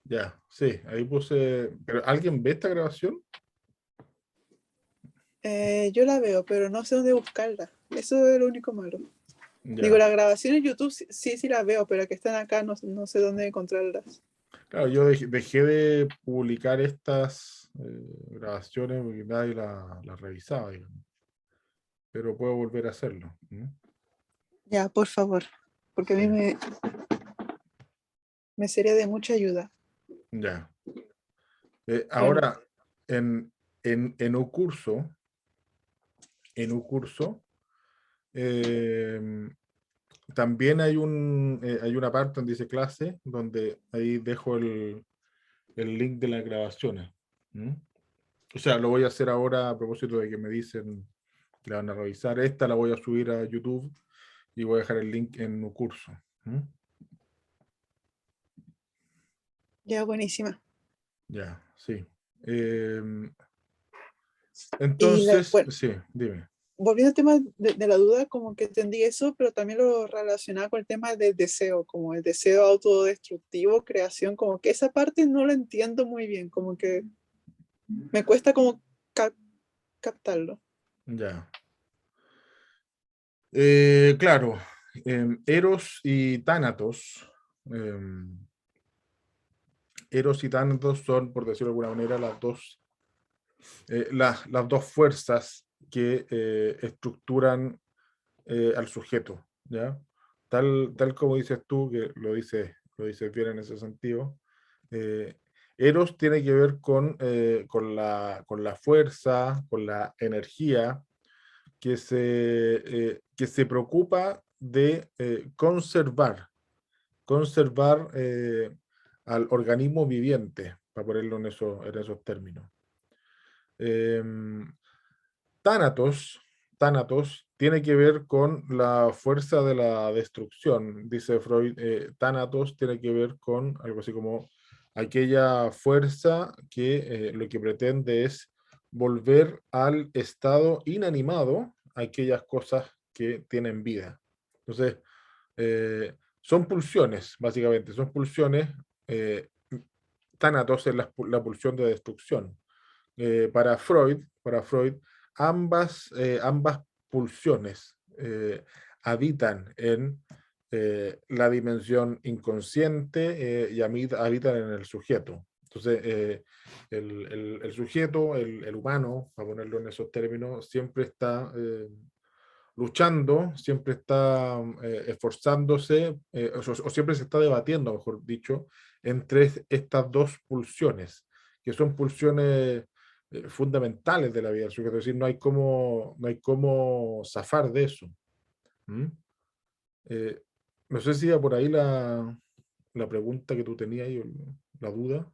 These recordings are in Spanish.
Ya, sí, ahí puse. ¿Pero alguien ve esta grabación? Yo la veo, pero no sé dónde buscarla. Eso es lo único malo. Digo, Ya. la grabación en YouTube sí la veo, pero que están acá no sé dónde encontrarlas. Claro, yo dejé de publicar estas grabaciones porque nadie las revisaba, digamos. Pero puedo volver a hacerlo. Ya, por favor, porque a Sí, mí me sería de mucha ayuda. ya. Bueno, Ahora, en, en un curso, eh, también hay una parte donde dice clase, donde ahí dejo el link de las grabaciones. ¿Mm? O sea, lo voy a hacer ahora a propósito de que me dicen que la van a revisar. Esta la voy a subir a YouTube y voy a dejar el link en un curso. ¿Mm? ya buenísima. Ya, sí. Y Entonces, bueno, sí, dime. volviendo al tema de la duda, como que entendí eso, pero también lo relacionaba con el tema del deseo, como el deseo autodestructivo, creación, como que esa parte no la entiendo muy bien, como que me cuesta como cap- captarlo. Ya. Claro, Eros y Tánatos. Eros y Tánatos son, por decirlo de alguna manera, las dos fuerzas que estructuran al sujeto, ¿ya? Tal como dices tú, que lo dices bien en ese sentido. eh, Eros tiene que ver con la fuerza, con la energía que se preocupa de conservar al organismo viviente, para ponerlo en esos términos. Em, Tánatos, Tánatos tiene que ver con la fuerza de la destrucción. Dice Freud, Tánatos tiene que ver con algo así como aquella fuerza que lo que pretende es volver al estado inanimado aquellas cosas que tienen vida. Entonces, son pulsiones, básicamente, son pulsiones. Tánatos es la pulsión de destrucción. Para Freud, ambas pulsiones habitan en la dimensión inconsciente y habitan en el sujeto. Entonces, el sujeto, el humano, para ponerlo en esos términos, siempre está luchando, siempre está esforzándose, o siempre se está debatiendo, mejor dicho, entre estas dos pulsiones, que son pulsiones fundamentales de la vida del sujeto. Es decir, no hay cómo zafar de eso. ¿Mm? Eh, no sé si iba por ahí la pregunta que tú tenías ahí, o la duda.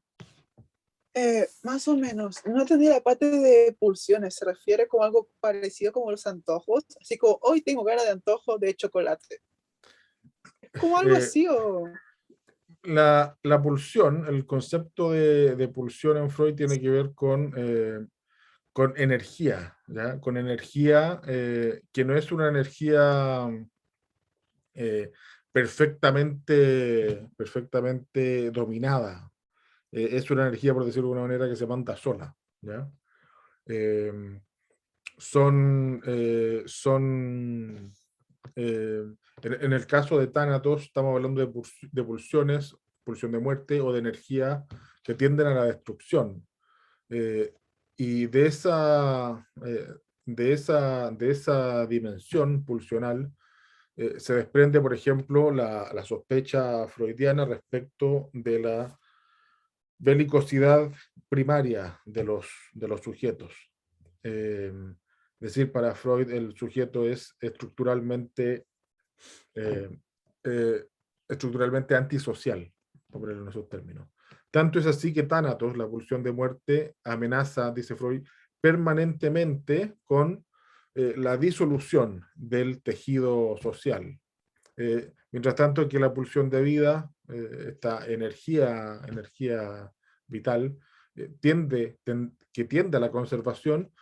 Más o menos, no entendí la parte de pulsiones, se refiere como algo parecido como los antojos, así como hoy tengo ganas de antojo de chocolate. ¿Es como algo Eh, así o...? la pulsión, el concepto de pulsión en Freud tiene que ver con energía, ¿ya? Con energía que no es una energía eh, perfectamente dominada. Es una energía, por decirlo de alguna manera, que se manda sola, ¿ya? Eh, son en el caso de Thanatos, estamos hablando de pulsiones, pulsión de muerte o de energía que tienden a la destrucción. Eh, y de esa dimensión pulsional se desprende, por ejemplo, la sospecha freudiana respecto de la belicosidad primaria de los sujetos. Es decir, para Freud el sujeto es eh, eh, estructuralmente antisocial, por ponerlo en esos términos. Tanto es así que Tánatos, la pulsión de muerte, amenaza, dice Freud, permanentemente con la disolución del tejido social. Mientras tanto que la pulsión de vida, esta energía vital, que tiende a la conservación,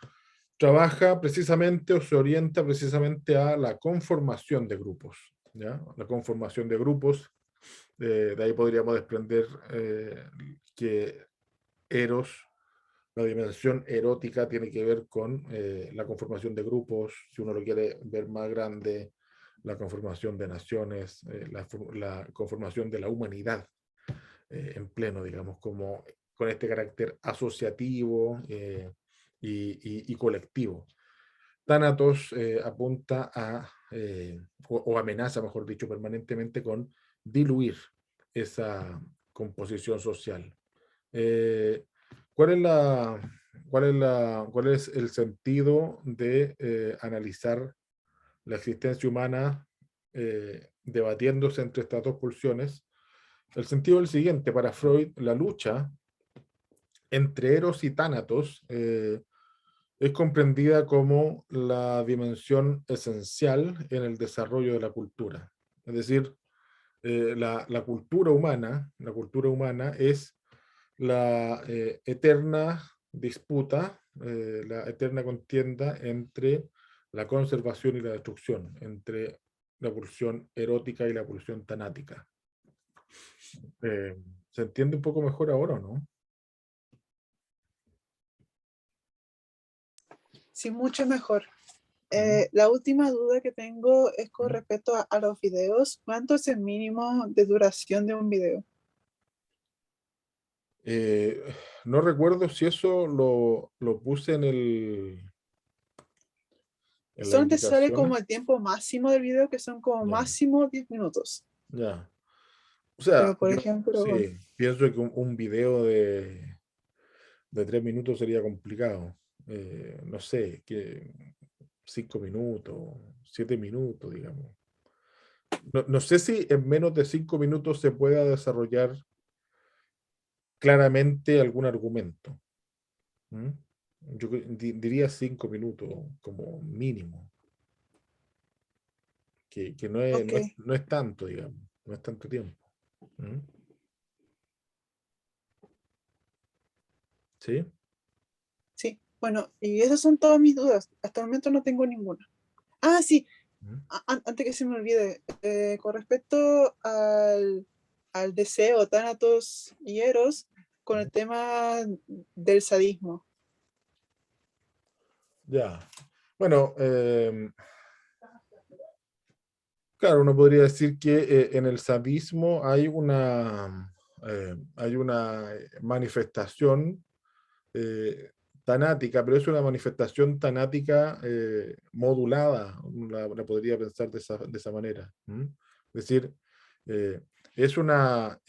trabaja precisamente o se orienta precisamente a la conformación de grupos. ¿Ya? La conformación de grupos, de ahí podríamos desprender que Eros, la dimensión erótica, tiene que ver con la conformación de grupos, si uno lo quiere ver más grande, la conformación de naciones, la conformación de la humanidad en pleno, digamos, como con este carácter asociativo y colectivo. Thanatos apunta a, o amenaza, mejor dicho, permanentemente con diluir esa composición social. Eh, ¿cuál es cuál es el sentido de analizar la existencia humana debatiéndose entre estas dos pulsiones? El sentido es el siguiente: para Freud, la lucha entre Eros y Tánatos es comprendida como la dimensión esencial en el desarrollo de la cultura. Es decir, la la cultura humana es la eterna disputa, la eterna contienda entre la conservación y la destrucción, entre la pulsión erótica y la pulsión tanática. Eh, ¿Se entiende un poco mejor ahora o no? Sí, mucho mejor. La última duda que tengo es con respecto a los videos. ¿Cuánto es el mínimo de duración de un video? Eh, no recuerdo si eso lo puse en las Solo te sale indicaciones. como el tiempo máximo del video, que son como Ya, máximo 10 minutos. ya. O Pero, sea, por yo ejemplo, sí, pienso que un video de 3 minutos sería complicado. No sé, que 5 minutos, 7 minutos, digamos. No sé si en menos de 5 minutos se pueda desarrollar claramente algún argumento. ¿Mm? Yo diría 5 minutos como mínimo, que ok, no es tanto, digamos, no es tanto tiempo. ¿Mm? ¿Sí? sí. Bueno, y esas son todas mis dudas. Hasta el momento no tengo ninguna. Ah, sí, ¿Mm? antes que se me olvide, con respecto al deseo, Thanatos y Eros, con el tema del sadismo. Ya. Bueno, claro, uno podría decir que en el sadismo hay una manifestación tanática, pero es una manifestación tanática modulada, la podría pensar de esa manera. ¿Mm? Es decir, eh, es una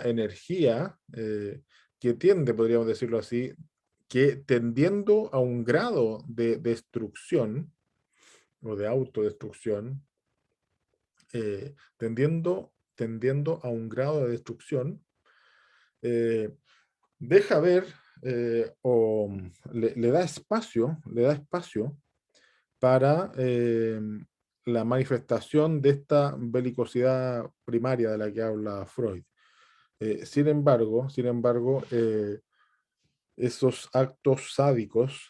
energía que tiende, podríamos decirlo así, que tendiendo a un grado de destrucción o de autodestrucción, tendiendo a un grado de destrucción, eh, deja ver o le da espacio para la manifestación de esta belicosidad primaria de la que habla Freud. Sin embargo, esos actos sádicos,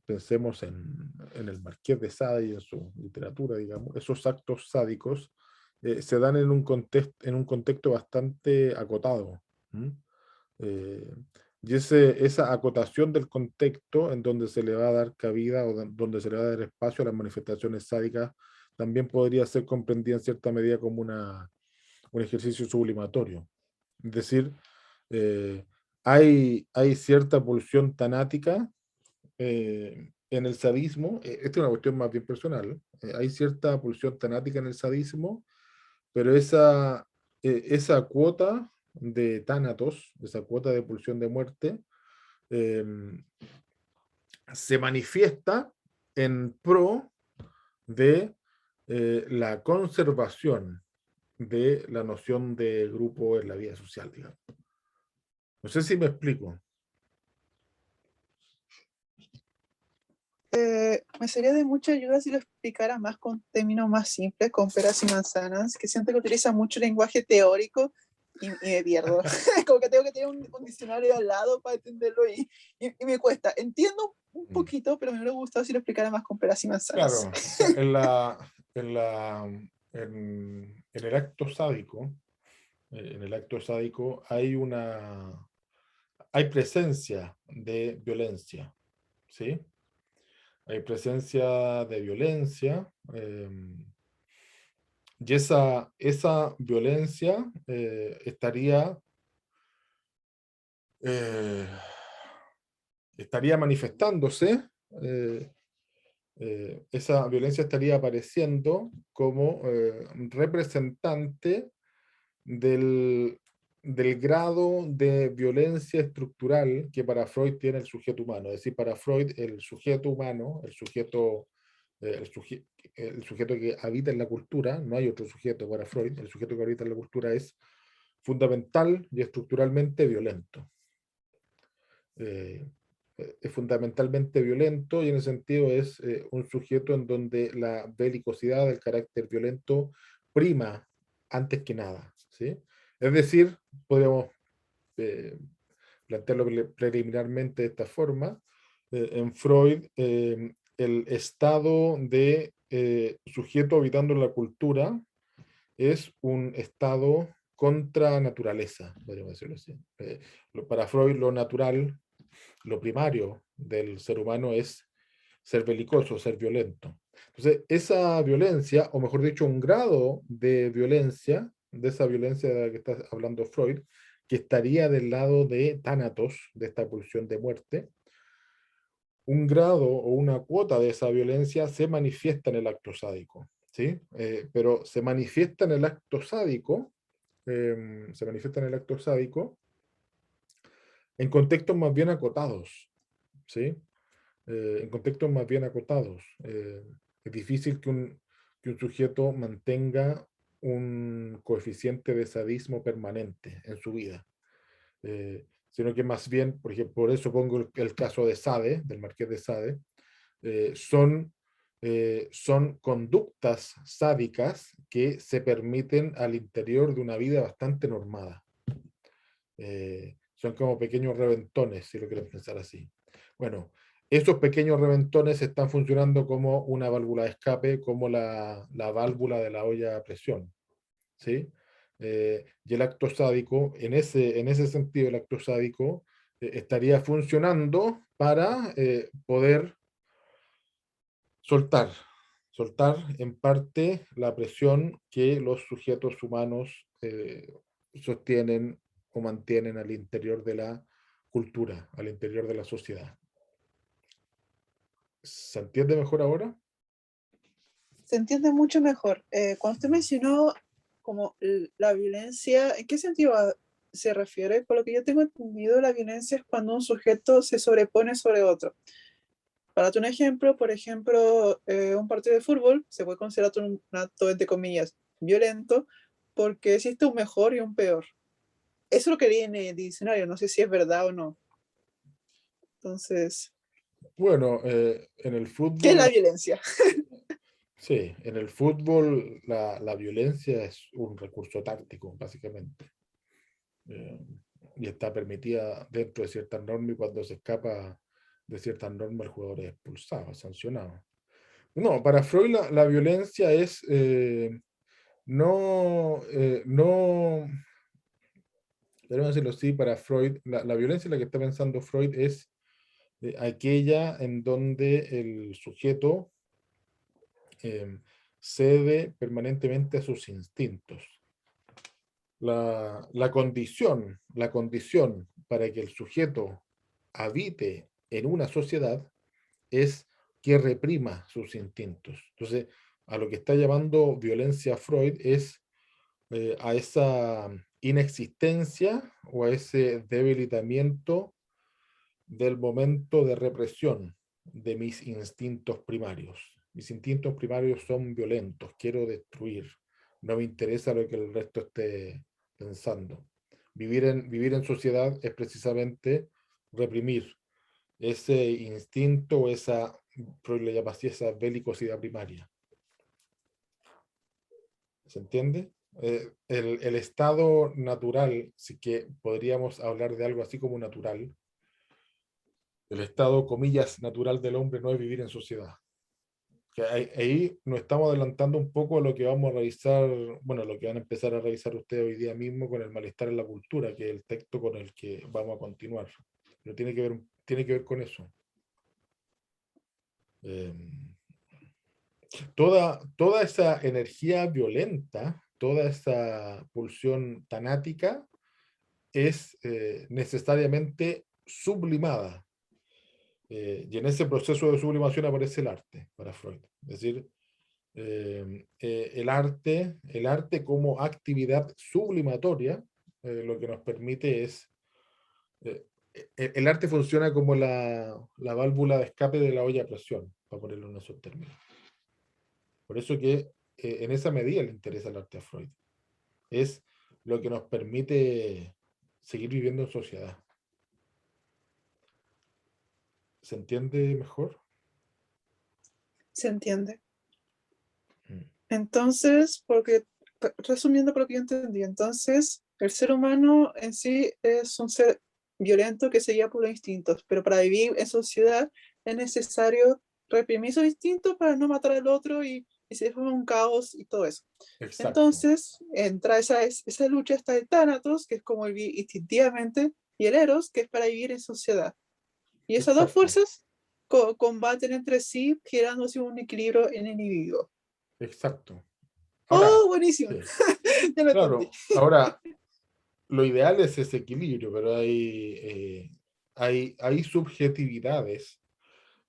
pensemos en el Marqués de Sade y en su literatura, digamos, esos actos sádicos se dan en un contexto bastante acotado. ¿Mm? Eh, y esa acotación del contexto en donde se le va a dar cabida o donde se le va a dar espacio a las manifestaciones sádicas también podría ser comprendida en cierta medida como un ejercicio sublimatorio. Es decir, eh, hay cierta pulsión tanática en el sadismo. Esta es una cuestión más bien personal. Hay cierta pulsión tanática en el sadismo, pero esa cuota de tánatos, esa cuota de pulsión de muerte, eh, se manifiesta en pro de la conservación de la noción de grupo en la vida social, digamos. No sé si me explico. Me sería de mucha ayuda si lo explicara más con términos más simples, con peras y manzanas, que siento que utiliza mucho lenguaje teórico y me pierdo. Como que tengo que tener un diccionario al lado para entenderlo y me cuesta. Entiendo un Mm. poquito, pero me hubiera gustado si lo explicara más con peras y manzanas. Claro, o sea, en el acto sádico, hay hay presencia de violencia, ¿sí? Hay presencia de violencia, y esa violencia eh, estaría manifestándose, eh, esa violencia estaría apareciendo como representante del, del grado de violencia estructural que para Freud tiene el sujeto humano. Es decir, para Freud el sujeto humano, el sujeto que habita en la cultura, no hay otro sujeto para Freud, el sujeto que habita en la cultura es fundamental y estructuralmente violento. Es fundamentalmente violento y en ese sentido es un sujeto en donde la belicosidad, el carácter violento, prima antes que nada, ¿sí? Es decir, podemos eh, plantearlo preliminarmente de esta forma. En Freud, el estado de sujeto habitando la cultura es un estado contra naturaleza, podríamos decirlo así. Para Freud, lo natural, lo primario del ser humano es ser belicoso, ser violento. Entonces, esa violencia, o mejor dicho, un grado de violencia, de esa violencia de la que está hablando Freud, que estaría del lado de Thanatos, de esta pulsión de muerte, un grado o una cuota de esa violencia se manifiesta en el acto sádico, ¿sí? Pero se manifiesta en el acto sádico, en contextos más bien acotados, ¿sí? En contextos más bien acotados. Es difícil que un sujeto mantenga un coeficiente de sadismo permanente en su vida, sino que más bien, por ejemplo, por eso pongo el caso de Sade, del Marqués de Sade, eh, son, son conductas sádicas que se permiten al interior de una vida bastante normada. Son como pequeños reventones, si lo quieren pensar así. Bueno, esos pequeños reventones están funcionando como una válvula de escape, como la válvula de la olla a presión, ¿sí? Y el acto sádico, en ese sentido, el acto sádico estaría funcionando para poder soltar, soltar en parte la presión que los sujetos humanos sostienen o mantienen al interior de la cultura, al interior de la sociedad. ¿Se entiende mejor ahora? Se entiende mucho mejor. Cuando usted mencionó como la violencia, ¿en qué sentido se refiere? Por lo que yo tengo entendido, la violencia es cuando un sujeto se sobrepone sobre otro. Para darte un ejemplo, por ejemplo, un partido de fútbol se puede considerar un acto, entre comillas, violento, porque existe un mejor y un peor. Eso es lo que viene en el diccionario, no sé si es verdad o no. Entonces, Bueno, en el ¿qué es fútbol, la violencia? sí, en el fútbol la violencia es un recurso táctico, básicamente. Eh, y está permitida dentro de ciertas normas y cuando se escapa de ciertas normas el jugador es expulsado, es sancionado. No, para Freud la violencia es no, debemos decirlo así, para Freud, la violencia en la que está pensando Freud es aquella en donde el sujeto eh, cede permanentemente a sus instintos. La condición para que el sujeto habite en una sociedad es que reprima sus instintos. Entonces, a lo que está llamando violencia Freud es a esa inexistencia o a ese debilitamiento del momento de represión de mis instintos primarios. Mis instintos primarios son violentos, quiero destruir, no me interesa lo que el resto esté pensando. Vivir en sociedad es precisamente reprimir ese instinto, esa, Freud le llama así, esa belicosidad primaria. ¿Se entiende? El estado natural, sí que podríamos hablar de algo así como natural, el estado, comillas, natural del hombre no es vivir en sociedad. que ahí nos estamos adelantando un poco a lo que vamos a revisar, bueno, lo que van a empezar a revisar ustedes hoy día mismo con el malestar en la cultura, que es el texto con el que vamos a continuar. Pero tiene que ver con eso. Eh, toda esa energía violenta, toda esa pulsión tanática es necesariamente sublimada. Y en ese proceso de sublimación aparece el arte para Freud. Es decir, el arte como actividad sublimatoria, lo que nos permite es, eh, el arte funciona como la válvula de escape de la olla a presión, para ponerlo en esos términos. Por eso que en esa medida le interesa el arte a Freud. Es lo que nos permite seguir viviendo en sociedad. ¿Se entiende mejor? Se entiende. Mm. Entonces, porque resumiendo por lo que yo entendí, entonces el ser humano en sí es un ser violento que se guía por los instintos, pero para vivir en sociedad es necesario reprimir esos instintos para no matar al otro y se forma un caos y todo eso. Exacto. Entonces entra esa lucha, está el Thanatos, que es como vivir instintivamente, y el Eros, que es para vivir en sociedad. Y esas dos Exacto. fuerzas combaten entre sí, generándose un equilibrio en el individuo. Exacto. Ahora, Oh, buenísimo. sí, Ya lo entendí. claro, ahora lo ideal es ese equilibrio, pero hay subjetividades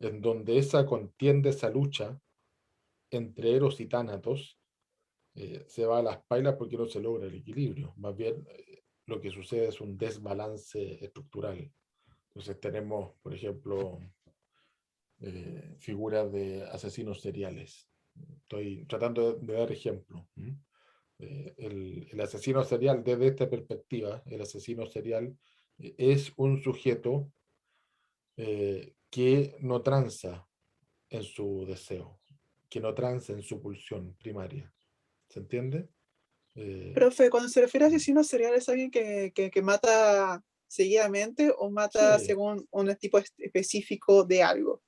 en donde esa contienda, esa lucha entre Eros y Tánatos se va a las pailas porque no se logra el equilibrio. Más bien, lo que sucede es un desbalance estructural. Entonces tenemos, por ejemplo, figuras de asesinos seriales. Estoy tratando de dar ejemplos. El asesino serial, desde esta perspectiva, el asesino serial es un sujeto que no tranza en su deseo, que no tranza en su pulsión primaria. ¿Se entiende? Eh, Profe, cuando se refiere a asesino serial, ¿es alguien que mata seguidamente o mata sí, según un tipo específico de algo?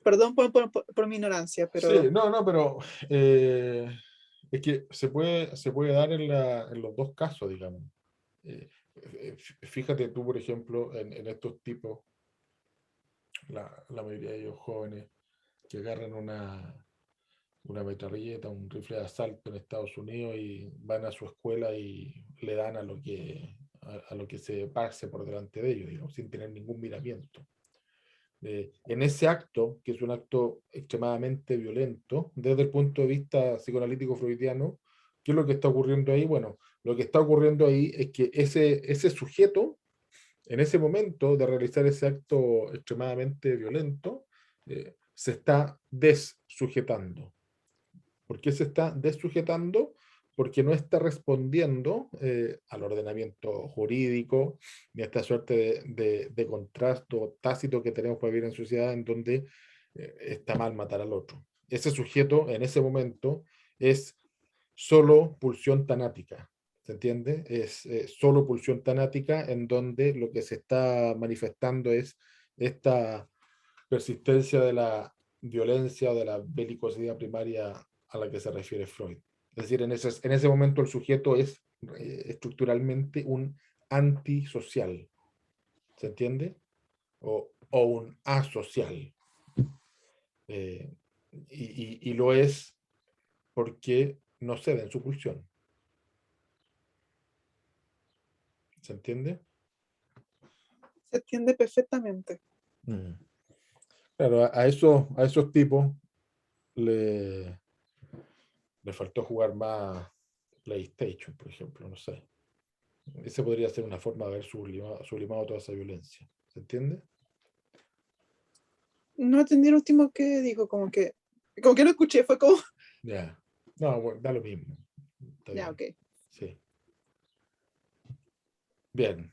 Perdón por mi ignorancia, sí, pero no, no, pero es que se puede dar en los dos casos, digamos. Fíjate tú, por ejemplo, en estos tipos, la mayoría de ellos jóvenes, que agarran una metralleta, un rifle de asalto en Estados Unidos y van a su escuela y le dan a lo que se pase por delante de ellos, digamos, sin tener ningún miramiento. En ese acto, que es un acto extremadamente violento, desde el punto de vista psicoanalítico freudiano, ¿qué es lo que está ocurriendo ahí? Bueno, lo que está ocurriendo ahí es que ese sujeto, en ese momento de realizar ese acto extremadamente violento, se está dessujetando. ¿Por qué se está desujetando? Porque no está respondiendo al ordenamiento jurídico, ni a esta suerte de contrasto tácito que tenemos para vivir en sociedad en donde está mal matar al otro. Ese sujeto en ese momento es solo pulsión tanática, ¿se entiende? Es solo pulsión tanática en donde lo que se está manifestando es esta persistencia de la violencia o de la belicosidad primaria a la que se refiere Freud. Es decir, en ese momento el sujeto es estructuralmente un antisocial, ¿se entiende? O un asocial. Eh, y lo es porque no cede en su pulsión, ¿se entiende? se entiende perfectamente. Mm. Claro, a esos tipos le, le faltó jugar más PlayStation, por ejemplo, no sé. Esa podría ser una forma de haber sublimado toda esa violencia. ¿Se entiende? No entendí el último que dijo, como que no escuché, fue como, Ya. No, bueno, da lo mismo. Está ya, bien. ok. Sí. Bien.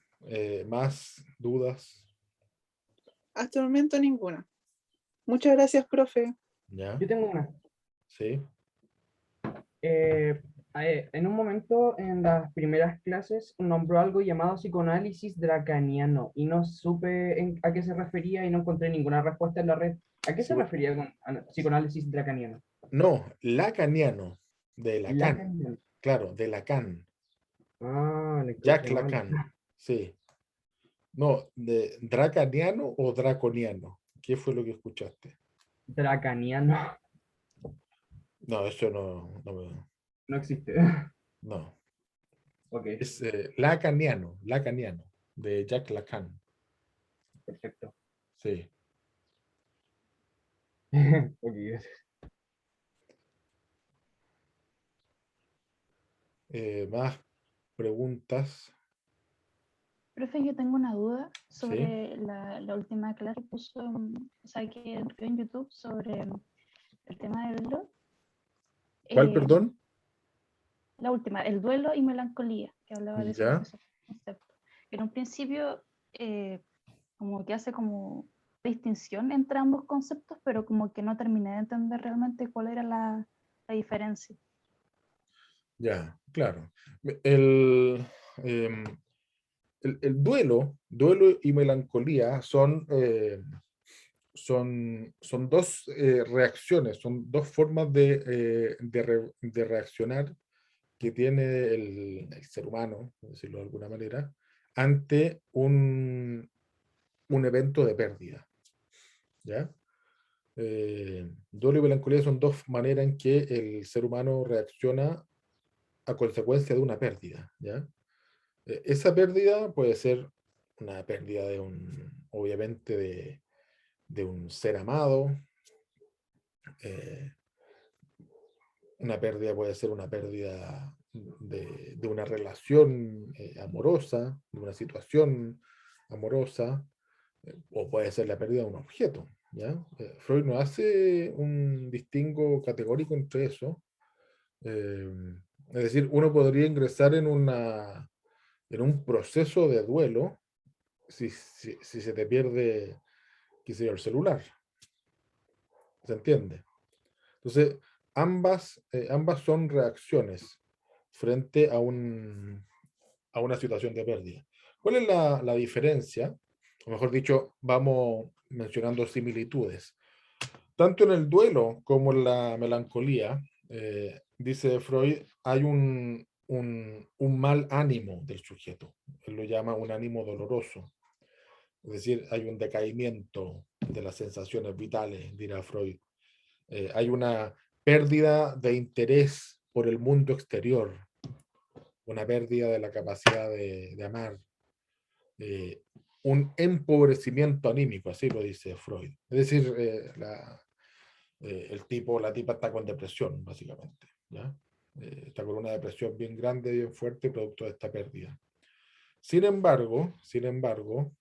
¿Más dudas? Hasta el momento ninguna. Muchas gracias, profe. ¿Ya? Yo tengo una. Sí. Eh, en un momento en las primeras clases nombró algo llamado psicoanálisis dracaniano y no supe a qué se refería y no encontré ninguna respuesta en la red. ¿A qué se refería con psicoanálisis dracaniano? No, lacaniano, de Lacan, Lacaniano. claro, de Lacan, Ah, lector Jacques de mal. Lacan, sí. No, de dracaniano o draconiano. ¿Qué fue lo que escuchaste? Dracaniano. No, eso no, no, No existe. no. Ok, Es lacaniano, lacaniano, de Jacques Lacan, perfecto. sí. Ok, gracias. Más preguntas, Profe, yo tengo una duda ¿sí? sobre la última clase que puso, o sea, que vio en YouTube sobre el tema del duelo. ¿Cuál, Eh, perdón? la última, el duelo y melancolía, que hablaba de Ya, esos conceptos. En un principio, como que hace como distinción entre ambos conceptos, pero como que no terminé de entender realmente cuál era la diferencia. ya, claro. El, em, el duelo y melancolía son dos reacciones, son dos formas de reaccionar que tiene el ser humano, por decirlo de alguna manera, ante un evento de pérdida. ¿Ya? Duelo y melancolía son dos maneras en que el ser humano reacciona a consecuencia de una pérdida. ¿Ya? Esa pérdida puede ser una pérdida obviamente, de un ser amado. eh, una pérdida puede ser una pérdida de una relación amorosa, de una situación amorosa, o puede ser la pérdida de un objeto. ¿Ya? Freud no hace un distingo categórico entre eso. Eh, es decir, uno podría ingresar en un proceso de duelo si se te pierde, qué sé yo, el celular. ¿Se entiende? Entonces, ambas son reacciones frente a una situación de pérdida. ¿Cuál es la diferencia? O mejor dicho, vamos mencionando similitudes. Tanto en el duelo como en la melancolía, dice Freud, hay un mal ánimo del sujeto. Él lo llama un ánimo doloroso. Es decir, hay un decaimiento de las sensaciones vitales, dirá Freud. Hay una pérdida de interés por el mundo exterior, una pérdida de la capacidad de amar, eh, un empobrecimiento anímico, así lo dice Freud. Es decir, la tipa está con depresión, básicamente. ¿Ya? Está con una depresión bien grande, bien fuerte, producto de esta pérdida. Sin embargo,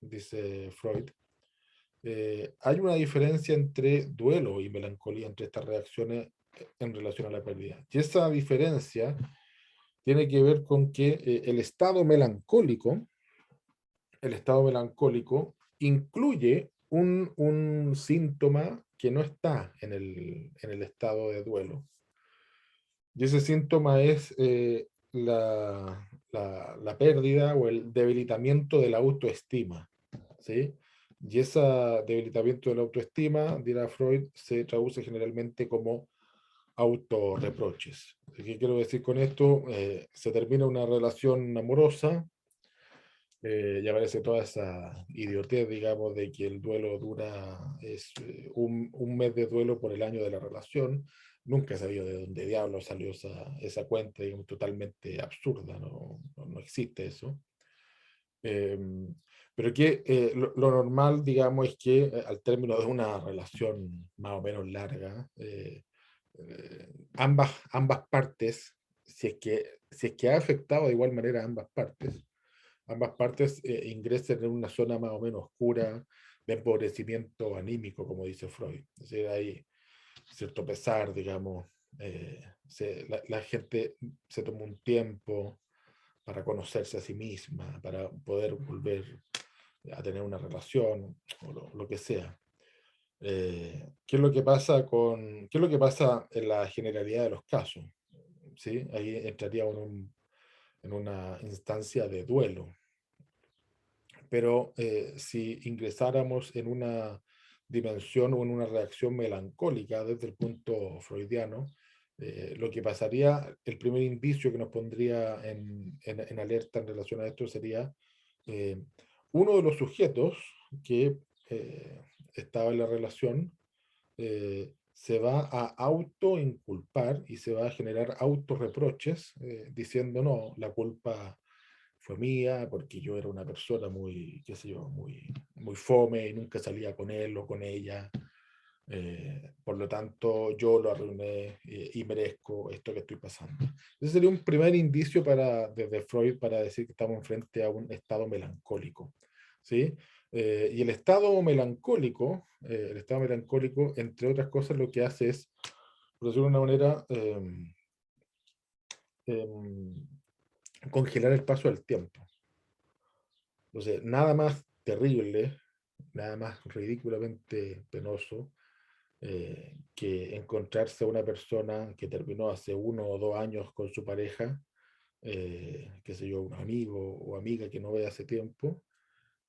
dice Freud, hay una diferencia entre duelo y melancolía, entre estas reacciones en relación a la pérdida. Y esa diferencia tiene que ver con que el estado melancólico incluye un síntoma que no está en el estado de duelo. Y ese síntoma es la pérdida o el debilitamiento de la autoestima. ¿Sí? Y ese debilitamiento de la autoestima, dirá Freud, se traduce generalmente como autorreproches. ¿Qué quiero decir con esto? Se termina una relación amorosa, y aparece toda esa idiotez, digamos, de que el duelo un mes de duelo por el año de la relación. Nunca he sabido de dónde diablos salió esa cuenta, digamos, totalmente absurda, no existe eso. Eh, pero que lo normal, digamos, es que al término de una relación más o menos larga, ambas partes, si es que ha afectado de igual manera a ambas partes ingresen en una zona más o menos oscura de empobrecimiento anímico, como dice Freud. Es decir, hay cierto pesar, digamos, la gente se toma un tiempo para conocerse a sí misma, para poder volver a tener una relación o lo que sea. ¿Qué es lo que pasa qué es lo que pasa en la generalidad de los casos? ¿Sí? Ahí entraríamos en una instancia de duelo. Pero si ingresáramos en una dimensión o en una reacción melancólica desde el punto freudiano, lo que pasaría, el primer indicio que nos pondría en alerta en relación a esto sería uno de los sujetos que estaba en la relación se va a autoinculpar y se va a generar autorreproches diciendo no, la culpa fue mía porque yo era una persona muy, qué sé yo, muy fome y nunca salía con él o con ella. Por lo tanto, yo lo arruiné y merezco esto que estoy pasando. Ese sería un primer indicio desde Freud para decir que estamos frente a un estado melancólico, ¿sí? Y el estado melancólico, entre otras cosas, lo que hace es, por decirlo de una manera, congelar el paso del tiempo. Entonces, nada más terrible, nada más ridículamente penoso que encontrarse a una persona que terminó hace 1 o 2 años con su pareja, qué sé yo, un amigo o amiga que no ve hace tiempo,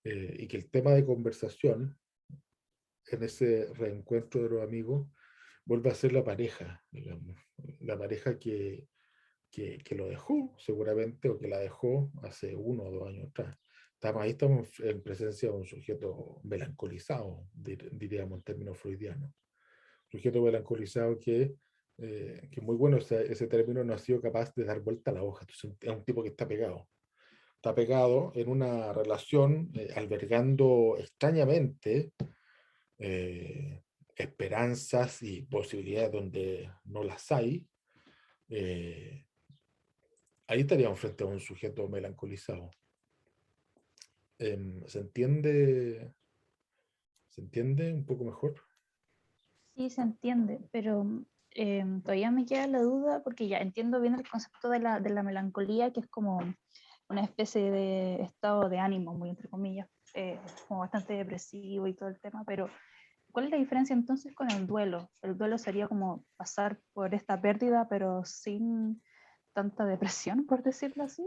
y que el tema de conversación en ese reencuentro de los amigos vuelve a ser la pareja, digamos, la pareja que lo dejó seguramente o que la dejó hace 1 o 2 años atrás. Ahí estamos en presencia de un sujeto melancolizado, diríamos en términos freudianos. Sujeto melancolizado que es muy bueno, ese término no ha sido capaz de dar vuelta a la hoja. Entonces, es un tipo que está pegado en una relación, albergando extrañamente esperanzas y posibilidades donde no las hay. Ahí estaríamos frente a un sujeto melancolizado. ¿Se entiende? ¿Se entiende un poco mejor? Sí, se entiende, pero todavía me queda la duda porque ya entiendo bien el concepto de la melancolía, que es como una especie de estado de ánimo, muy entre comillas, como bastante depresivo y todo el tema, pero ¿cuál es la diferencia entonces con el duelo? El duelo sería como pasar por esta pérdida, pero sin tanta depresión, por decirlo así.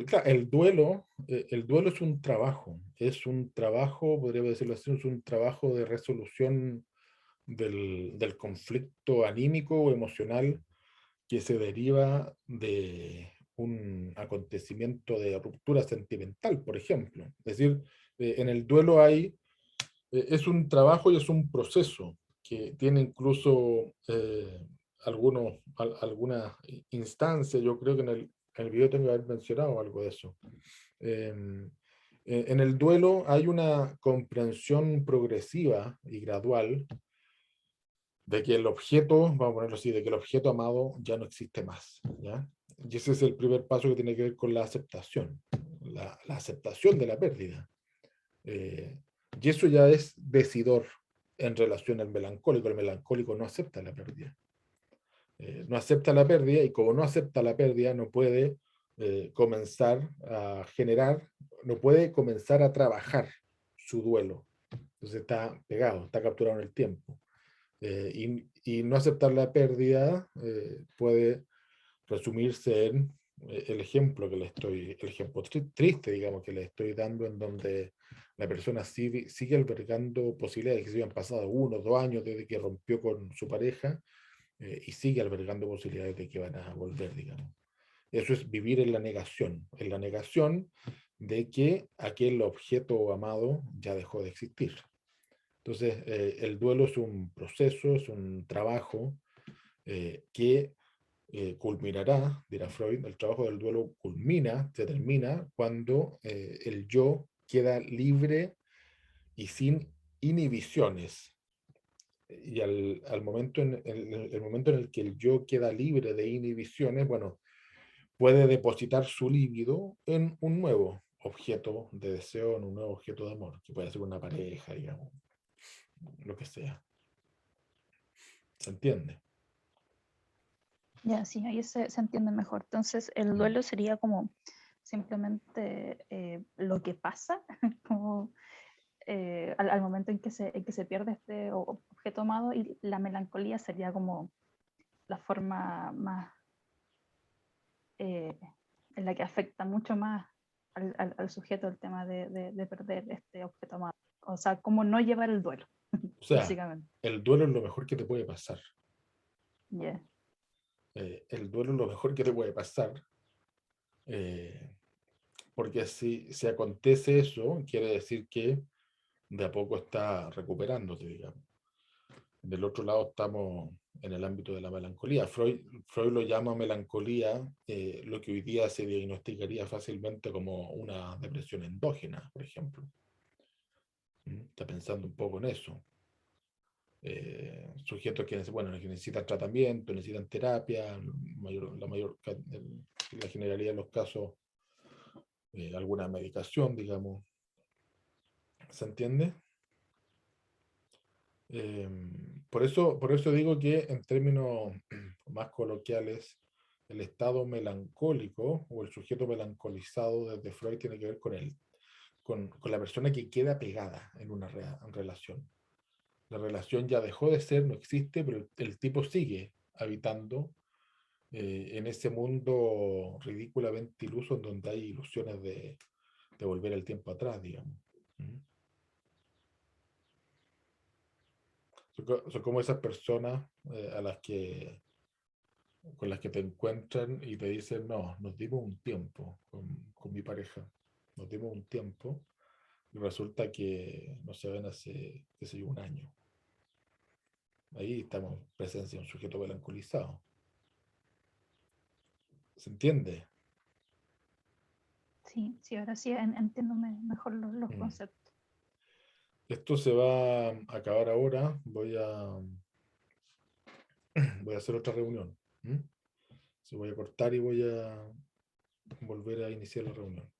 Claro, el duelo es un trabajo, podría decirlo así, es un trabajo de resolución del conflicto anímico o emocional que se deriva de un acontecimiento de ruptura sentimental, por ejemplo. Es decir, en el duelo es un trabajo y es un proceso que tiene incluso algunas instancias, yo creo que en el video tengo que haber mencionado algo de eso. En el duelo hay una comprensión progresiva y gradual de que el objeto, vamos a ponerlo así, de que el objeto amado ya no existe más, ¿ya? Y ese es el primer paso que tiene que ver con la aceptación, la aceptación de la pérdida. Y eso ya es decidor en relación al melancólico. El melancólico no acepta la pérdida. No acepta la pérdida y como no acepta la pérdida no puede comenzar a generar, no puede comenzar a trabajar su duelo. Entonces está pegado, está capturado en el tiempo. Y no aceptar la pérdida puede resumirse en el ejemplo triste, digamos, que le estoy dando, en donde la persona sigue albergando posibilidades que se habían pasado 1 o 2 años desde que rompió con su pareja y sigue albergando posibilidades de que van a volver, digamos. Eso es vivir en la negación de que aquel objeto amado ya dejó de existir. Entonces, el duelo es un proceso, es un trabajo que culminará, dirá Freud, el trabajo del duelo se termina cuando el yo queda libre y sin inhibiciones. Y al momento el momento en el que el yo queda libre de inhibiciones, bueno, puede depositar su líbido en un nuevo objeto de deseo, en un nuevo objeto de amor, que puede ser una pareja, digamos, lo que sea. ¿Se entiende? Ya, sí, ahí se entiende mejor. Entonces, el duelo sería como simplemente lo que pasa, como al momento en que se pierde este objeto amado, y la melancolía sería como la forma más en la que afecta mucho más al sujeto el tema de perder este objeto amado. O sea, como no llevar el duelo. O sea, básicamente. el duelo es lo mejor que te puede pasar. Yeah. El duelo es lo mejor que te puede pasar. Porque si acontece eso, quiere decir que de a poco está recuperándote, digamos. Del otro lado estamos en el ámbito de la melancolía. Freud lo llama melancolía, lo que hoy día se diagnosticaría fácilmente como una depresión endógena, por ejemplo. Está pensando un poco en eso. Sujetos que, bueno, que necesitan tratamiento, necesitan terapia, la generalidad de los casos, alguna medicación, digamos. ¿Se entiende? Por eso digo que en términos más coloquiales, el estado melancólico o el sujeto melancolizado desde Freud tiene que ver con la persona que queda pegada en una relación. La relación ya dejó de ser, no existe, pero el tipo sigue habitando en ese mundo ridículamente iluso en donde hay ilusiones de volver el tiempo atrás, digamos. ¿Mm? Son como esas personas con las que te encuentran y te dicen, no, nos dimos un tiempo con mi pareja, nos dimos un tiempo y resulta que no se ven hace, qué sé yo, un año. Ahí estamos en presencia de un sujeto melancolizado. ¿Se entiende? Sí, sí, ahora sí entiendo mejor los conceptos. Esto se va a acabar ahora. Voy a hacer otra reunión. Se voy a cortar y voy a volver a iniciar la reunión.